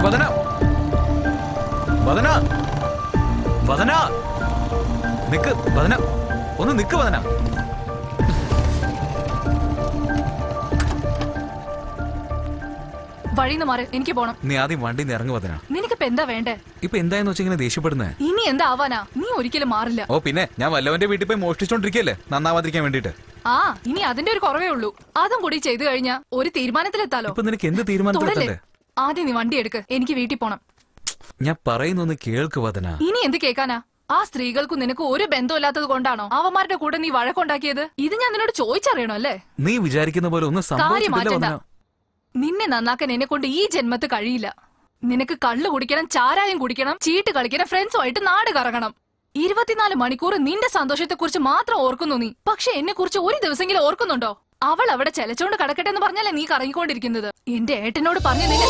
വദന വദന വദന നിക്ക് വദന, ഒന്ന് നിക്ക് വദന. വഴിന്ന് മാറി, എനിക്ക് പോണം. നീ ആദ്യം വണ്ടിന്ന് ഇറങ്ങു വദന. നിനക്കിപ്പോ എന്താ വേണ്ടേ? ഇപ്പൊ എന്തായെന്ന് വെച്ചാ ഇങ്ങനെ ദേഷ്യപ്പെടുന്നേ? ഇനി എന്താ ആവാനാ? നീ ഒരിക്കലും മാറില്ല. ഓ പിന്നെ ഞാൻ വല്ലവന്റെ വീട്ടിൽ പോയി മോഷ്ടിച്ചോണ്ടിരിക്കല്ലേ നന്നാവാതിരിക്കാൻ വേണ്ടിട്ട്. ആ ഇനി അതിന്റെ ഒരു കുറവേ ഉള്ളൂ. അതും കൂടി ചെയ്തു കഴിഞ്ഞാ ഒരു തീരുമാനത്തിലെത്താലോ. ഇപ്പൊ നിനക്ക് എന്ത് തീരുമാനത്തിലെത്തണ്ടേ? ആദ്യം നീ വണ്ടി എടുക്ക്, എനിക്ക് വീട്ടിൽ പോണം. ഞാൻ പറയുന്നൊന്ന് കേൾക്ക് വദന. ഇനി എന്ത് കേൾക്കാനാ? ആ സ്ത്രീകൾക്കും നിനക്ക് ഒരു ബന്ധമില്ലാത്തത് കൊണ്ടാണോ അവന്മാരുടെ കൂടെ നീ വഴക്കുണ്ടാക്കിയത്? ഇത് ഞാൻ നിന്നോട് ചോദിച്ചറിയണോ അല്ലേ? നീ വിചാരിക്കുന്ന പോലെ ഒന്നും സംഭവിച്ചിട്ടില്ല വദന. നിന്നെ നന്നാക്കാൻ എന്നെ കൊണ്ട് ഈ ജന്മത്ത് കഴിയില്ല. നിനക്ക് കള്ളു കുടിക്കണം, ചാരായം കുടിക്കണം, ചീട്ട് കളിക്കണം, ഫ്രണ്ട്സുമായിട്ട് നാട് കറങ്ങണം. 24 മണിക്കൂർ നിന്റെ സന്തോഷത്തെക്കുറിച്ച് മാത്രം ഓർക്കുന്നു നീ. പക്ഷെ എന്നെ കുറിച്ച് ഒരു ദിവസമെങ്കിലും ഓർക്കുന്നുണ്ടോ? അവൾ അവിടെ ചെലച്ചോണ്ട് കിടക്കട്ടെ എന്ന് പറഞ്ഞല്ലേ നീ കറങ്ങിക്കൊണ്ടിരിക്കുന്നത്. എന്റെ ഏട്ടനോട് പറഞ്ഞ നിന്നെ